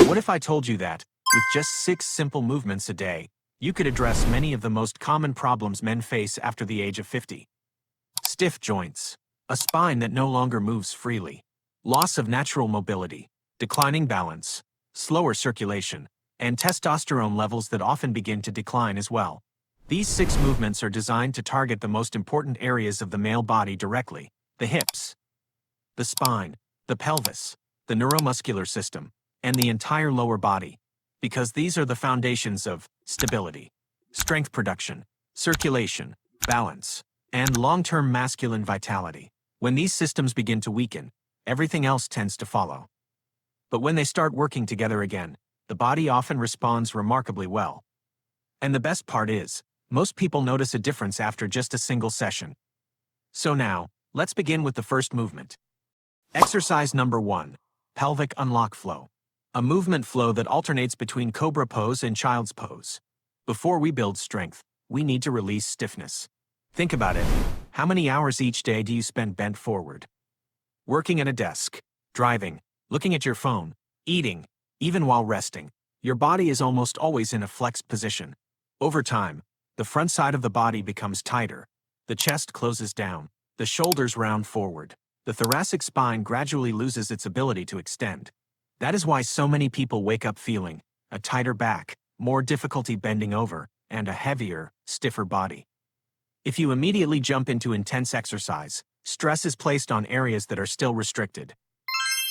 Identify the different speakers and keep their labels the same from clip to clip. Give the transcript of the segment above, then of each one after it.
Speaker 1: What if I told you that, with just 6 simple movements a day, you could address many of the most common problems men face after the age of 50? Stiff joints, a spine that no longer moves freely, loss of natural mobility, declining balance, slower circulation, and testosterone levels that often begin to decline as well. These 6 movements are designed to target the most important areas of the male body directly: the hips, the spine, the pelvis, the neuromuscular system, and the entire lower body, because these are the foundations of stability, strength production, circulation, balance, and long-term masculine vitality. When these systems begin to weaken, everything else tends to follow. But when they start working together again, the body often responds remarkably well. And the best part is, most people notice a difference after just a single session. So now, let's begin with the first movement. Exercise number 1. Pelvic Unlock Flow. A movement flow that alternates between Cobra pose and Child's pose. Before we build strength, we need to release stiffness. Think about it. How many hours each day do you spend bent forward? Working at a desk, driving, looking at your phone, eating, even while resting. Your body is almost always in a flexed position. Over time, the front side of the body becomes tighter. The chest closes down. The shoulders round forward. The thoracic spine gradually loses its ability to extend. That is why so many people wake up feeling a tighter back, more difficulty bending over, and a heavier, stiffer body. If you immediately jump into intense exercise, stress is placed on areas that are still restricted.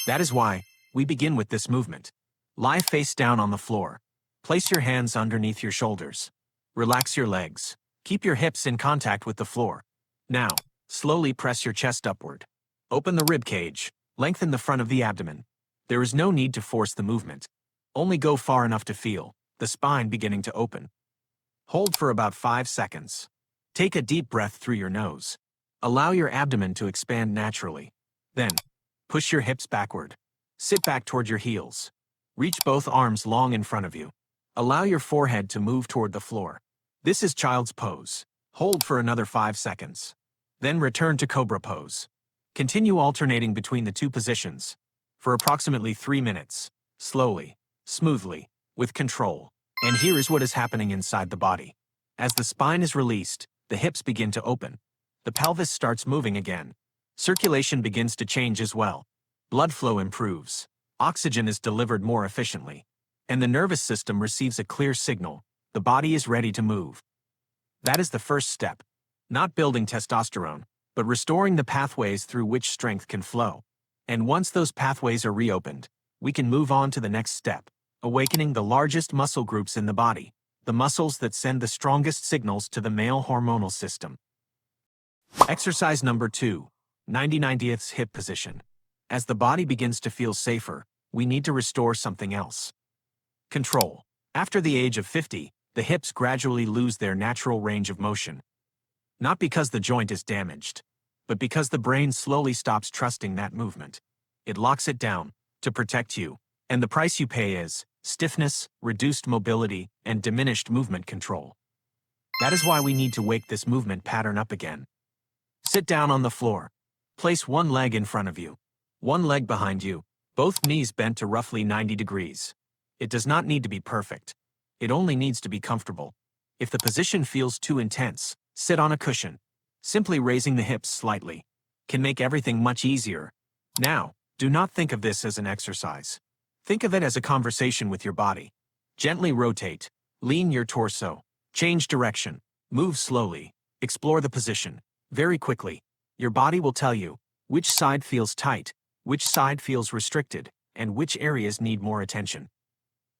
Speaker 1: That is why we begin with this movement. Lie face down on the floor. Place your hands underneath your shoulders. Relax your legs. Keep your hips in contact with the floor. Now, slowly press your chest upward. Open the rib cage. Lengthen the front of the abdomen. There is no need to force the movement. Only go far enough to feel the spine beginning to open. Hold for about 5 seconds. Take a deep breath through your nose. Allow your abdomen to expand naturally. Then, push your hips backward. Sit back toward your heels. Reach both arms long in front of you. Allow your forehead to move toward the floor. This is Child's pose. Hold for another 5 seconds. Then return to Cobra pose. Continue alternating between the two positions for approximately 3 minutes, slowly, smoothly, with control. And here is what is happening inside the body. As the spine is released, the hips begin to open. The pelvis starts moving again. Circulation begins to change as well. Blood flow improves. Oxygen is delivered more efficiently. And the nervous system receives a clear signal. The body is ready to move. That is the first step. Not building testosterone, but restoring the pathways through which strength can flow. And once those pathways are reopened, we can move on to the next step, awakening the largest muscle groups in the body, the muscles that send the strongest signals to the male hormonal system. Exercise number 2, 90/90ths hip position. As the body begins to feel safer, we need to restore something else. Control. After the age of 50, the hips gradually lose their natural range of motion. Not because the joint is damaged, but because the brain slowly stops trusting that movement. It locks it down to protect you, and the price you pay is stiffness, reduced mobility, and diminished movement control. That is why we need to wake this movement pattern up again. Sit down on the floor. Place one leg in front of you, one leg behind you, both knees bent to roughly 90 degrees. It does not need to be perfect. It only needs to be comfortable. If the position feels too intense, sit on a cushion. Simply raising the hips slightly can make everything much easier. Now, do not think of this as an exercise. Think of it as a conversation with your body. Gently rotate, lean your torso, change direction, move slowly, explore the position. Very quickly, your body will tell you which side feels tight, which side feels restricted, and which areas need more attention.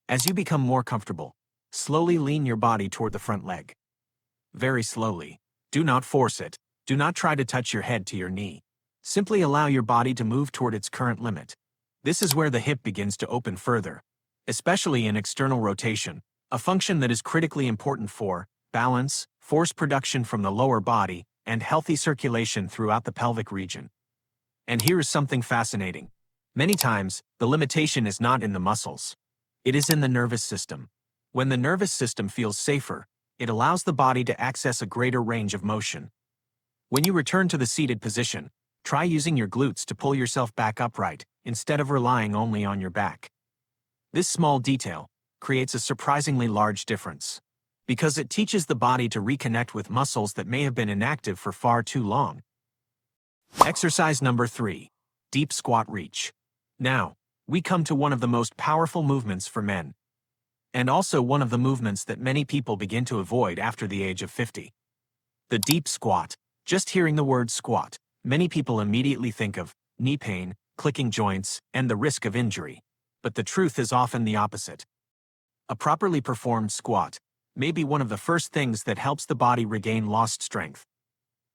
Speaker 1: As you become more comfortable, slowly lean your body toward the front leg. Very slowly. Do not force it. Do not try to touch your head to your knee. Simply allow your body to move toward its current limit. This is where the hip begins to open further, especially in external rotation, a function that is critically important for balance, force production from the lower body, and healthy circulation throughout the pelvic region. And here is something fascinating. Many times, the limitation is not in the muscles. It is in the nervous system. When the nervous system feels safer, it allows the body to access a greater range of motion. When you return to the seated position, try using your glutes to pull yourself back upright, instead of relying only on your back. This small detail creates a surprisingly large difference because it teaches the body to reconnect with muscles that may have been inactive for far too long. Exercise number 3. Deep squat reach. Now, we come to one of the most powerful movements for men, and also one of the movements that many people begin to avoid after the age of 50. The deep squat. Just hearing the word squat, many people immediately think of knee pain, clicking joints, and the risk of injury. But the truth is often the opposite. A properly performed squat may be one of the first things that helps the body regain lost strength.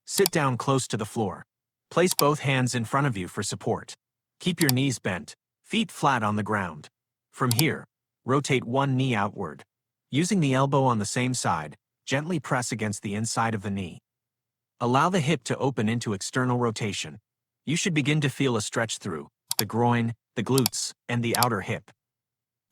Speaker 1: Sit down close to the floor. Place both hands in front of you for support. Keep your knees bent, feet flat on the ground. From here, rotate one knee outward. Using the elbow on the same side, gently press against the inside of the knee. Allow the hip to open into external rotation. You should begin to feel a stretch through the groin, the glutes, and the outer hip.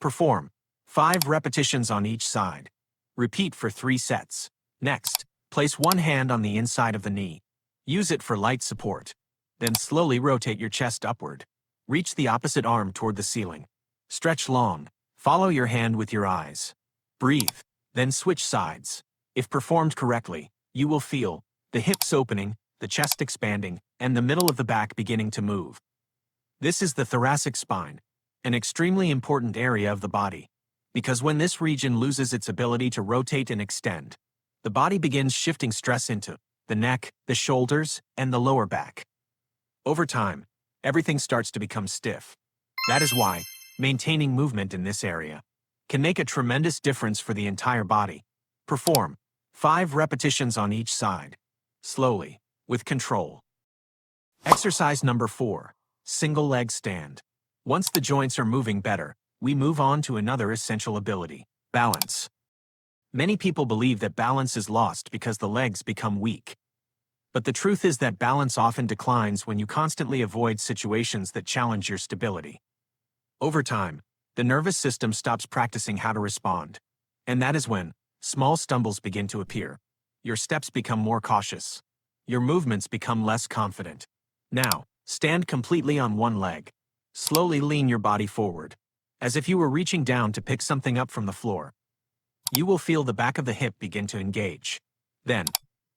Speaker 1: Perform 5 repetitions on each side. Repeat for 3 sets. Next, place one hand on the inside of the knee. Use it for light support. Then slowly rotate your chest upward. Reach the opposite arm toward the ceiling. Stretch long. Follow your hand with your eyes. Breathe. Then switch sides. If performed correctly, you will feel the hips opening, the chest expanding, and the middle of the back beginning to move. This is the thoracic spine, an extremely important area of the body, because when this region loses its ability to rotate and extend, the body begins shifting stress into the neck, the shoulders, and the lower back. Over time, everything starts to become stiff. That is why maintaining movement in this area can make a tremendous difference for the entire body. Perform 5 repetitions on each side, slowly, with control. Exercise number 4. Single leg stand. Once the joints are moving better, we move on to another essential ability: balance. Many people believe that balance is lost because the legs become weak. But the truth is that balance often declines when you constantly avoid situations that challenge your stability. Over time, the nervous system stops practicing how to respond. And that is when small stumbles begin to appear. Your steps become more cautious. Your movements become less confident. Now, stand completely on one leg. Slowly lean your body forward, as if you were reaching down to pick something up from the floor. You will feel the back of the hip begin to engage. Then,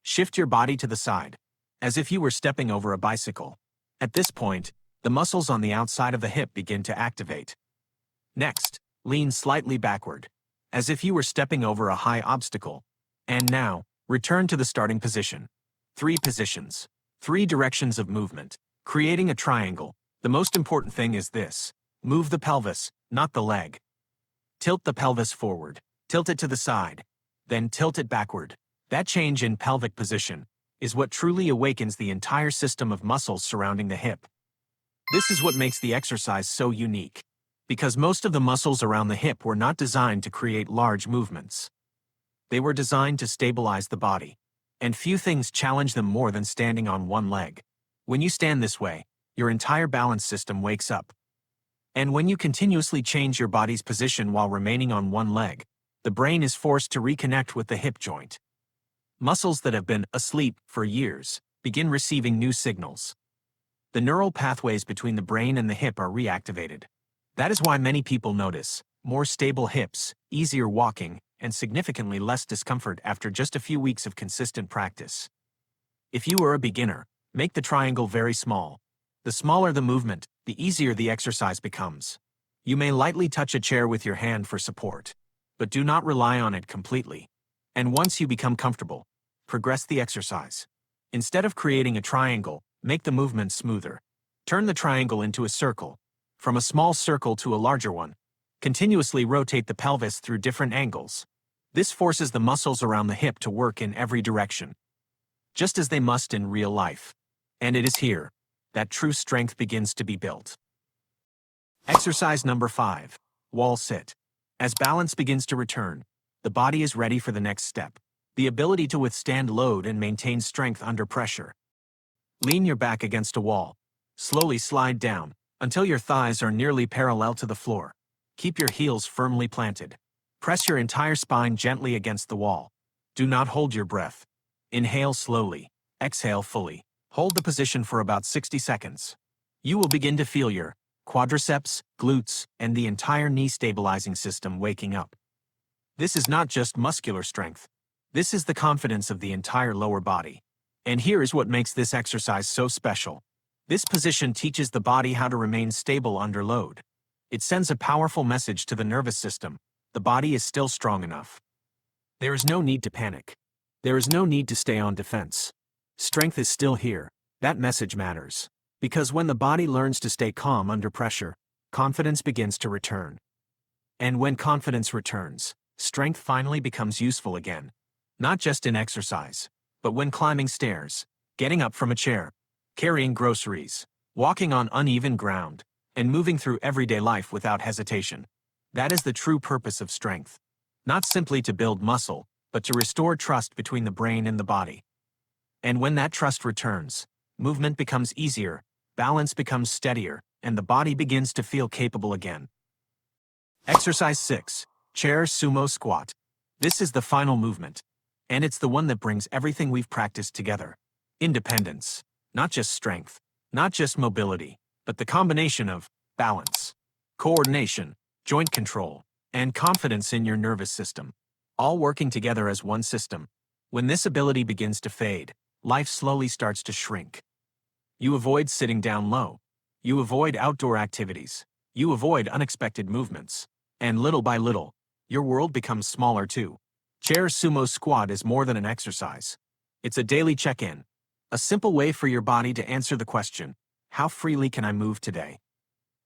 Speaker 1: shift your body to the side, as if you were stepping over a bicycle. At this point, the muscles on the outside of the hip begin to activate. Next, lean slightly backward, as if you were stepping over a high obstacle. And now, return to the starting position. 3 positions, 3 directions of movement, creating a triangle. The most important thing is this: move the pelvis, not the leg. Tilt the pelvis forward, tilt it to the side, then tilt it backward. That change in pelvic position is what truly awakens the entire system of muscles surrounding the hip. This is what makes the exercise so unique, because most of the muscles around the hip were not designed to create large movements. They were designed to stabilize the body, and few things challenge them more than standing on one leg. When you stand this way, your entire balance system wakes up. And when you continuously change your body's position while remaining on one leg, the brain is forced to reconnect with the hip joint. Muscles that have been asleep for years begin receiving new signals. The neural pathways between the brain and the hip are reactivated. That is why many people notice more stable hips, easier walking, and significantly less discomfort after just a few weeks of consistent practice. If you are a beginner, make the triangle very small. The smaller the movement, the easier the exercise becomes. You may lightly touch a chair with your hand for support, but do not rely on it completely. And once you become comfortable, progress the exercise. Instead of creating a triangle, make the movement smoother. Turn the triangle into a circle. From a small circle to a larger one. Continuously rotate the pelvis through different angles. This forces the muscles around the hip to work in every direction, just as they must in real life. And it is here that true strength begins to be built. Exercise number 5. Wall sit. As balance begins to return, the body is ready for the next step: the ability to withstand load and maintain strength under pressure. Lean your back against a wall. Slowly slide down until your thighs are nearly parallel to the floor. Keep your heels firmly planted. Press your entire spine gently against the wall. Do not hold your breath. Inhale slowly. Exhale fully. Hold the position for about 60 seconds. You will begin to feel your quadriceps, glutes, and the entire knee stabilizing system waking up. This is not just muscular strength. This is the confidence of the entire lower body. And here is what makes this exercise so special. This position teaches the body how to remain stable under load. It sends a powerful message to the nervous system. The body is still strong enough. There is no need to panic. There is no need to stay on defense. Strength is still here. That message matters. Because when the body learns to stay calm under pressure, confidence begins to return. And when confidence returns, strength finally becomes useful again. Not just in exercise, but when climbing stairs, getting up from a chair, carrying groceries, walking on uneven ground, and moving through everyday life without hesitation. That is the true purpose of strength. Not simply to build muscle, but to restore trust between the brain and the body. And when that trust returns, movement becomes easier, balance becomes steadier, and the body begins to feel capable again. Exercise 6. Chair Sumo Squat. This is the final movement. And it's the one that brings everything we've practiced together. Independence. Not just strength. Not just mobility. But the combination of balance, coordination, joint control, and confidence in your nervous system. All working together as one system. When this ability begins to fade, life slowly starts to shrink. You avoid sitting down low. You avoid outdoor activities. You avoid unexpected movements. And little by little, your world becomes smaller too. Chair Sumo Squat is more than an exercise. It's a daily check-in. A simple way for your body to answer the question, how freely can I move today?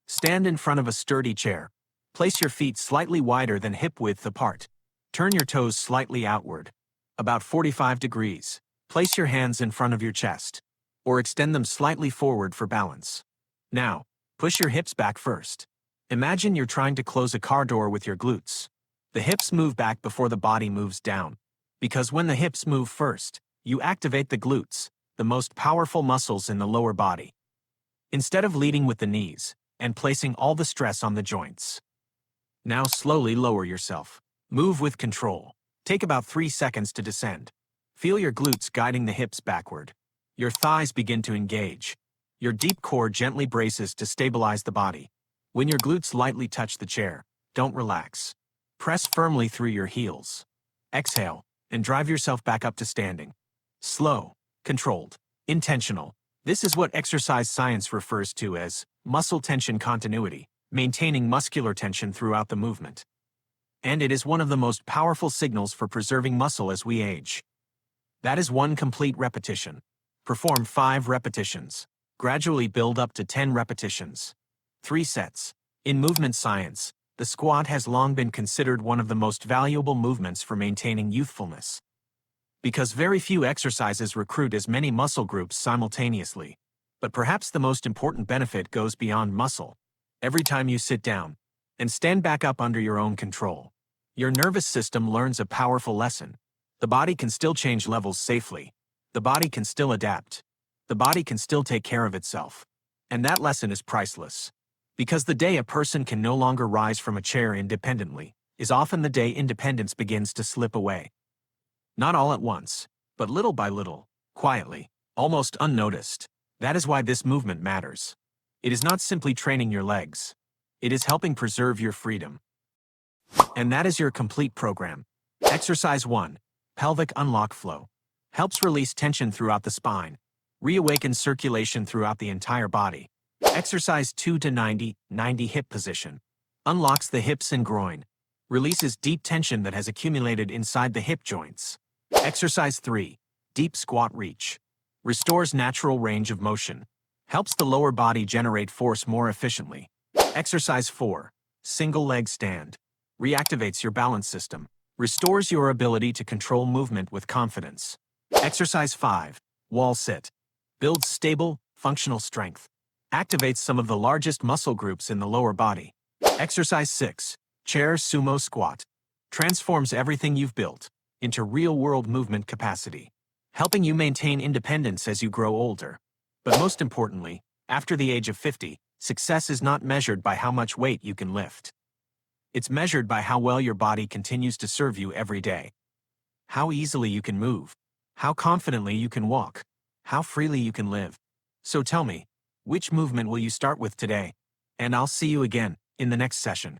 Speaker 1: Stand in front of a sturdy chair. Place your feet slightly wider than hip width apart. Turn your toes slightly outward, about 45 degrees. Place your hands in front of your chest, or extend them slightly forward for balance. Now, push your hips back first. Imagine you're trying to close a car door with your glutes. The hips move back before the body moves down. Because when the hips move first, you activate the glutes, the most powerful muscles in the lower body. Instead of leading with the knees and placing all the stress on the joints. Now slowly lower yourself. Move with control. Take about 3 seconds to descend. Feel your glutes guiding the hips backward. Your thighs begin to engage. Your deep core gently braces to stabilize the body. When your glutes lightly touch the chair, don't relax. Press firmly through your heels. Exhale, and drive yourself back up to standing. Slow, controlled, intentional. This is what exercise science refers to as muscle tension continuity, maintaining muscular tension throughout the movement. And it is one of the most powerful signals for preserving muscle as we age. That is 1 complete repetition. Perform 5 repetitions. Gradually build up to 10 repetitions. 3 sets. In movement science, the squat has long been considered one of the most valuable movements for maintaining youthfulness. Because very few exercises recruit as many muscle groups simultaneously. But perhaps the most important benefit goes beyond muscle. Every time you sit down and stand back up under your own control, your nervous system learns a powerful lesson. The body can still change levels safely. The body can still adapt. The body can still take care of itself. And that lesson is priceless. Because the day a person can no longer rise from a chair independently is often the day independence begins to slip away. Not all at once, but little by little, quietly, almost unnoticed. That is why this movement matters. It is not simply training your legs. It is helping preserve your freedom. And that is your complete program. Exercise 1. Pelvic Unlock Flow. Helps release tension throughout the spine. Reawaken circulation throughout the entire body. Exercise 2 to 90 hip position. Unlocks the hips and groin. Releases deep tension that has accumulated inside the hip joints. Exercise 3. Deep squat reach. Restores natural range of motion. Helps the lower body generate force more efficiently. Exercise 4. Single leg stand. Reactivates your balance system. Restores your ability to control movement with confidence. Exercise 5. Wall sit. Builds stable, functional strength. Activates some of the largest muscle groups in the lower body. Exercise 6. Chair Sumo Squat. Transforms everything you've built into real-world movement capacity, helping you maintain independence as you grow older. But most importantly, after the age of 50, success is not measured by how much weight you can lift. It's measured by how well your body continues to serve you every day. How easily you can move. How confidently you can walk. How freely you can live. So tell me, which movement will you start with today? And I'll see you again in the next session.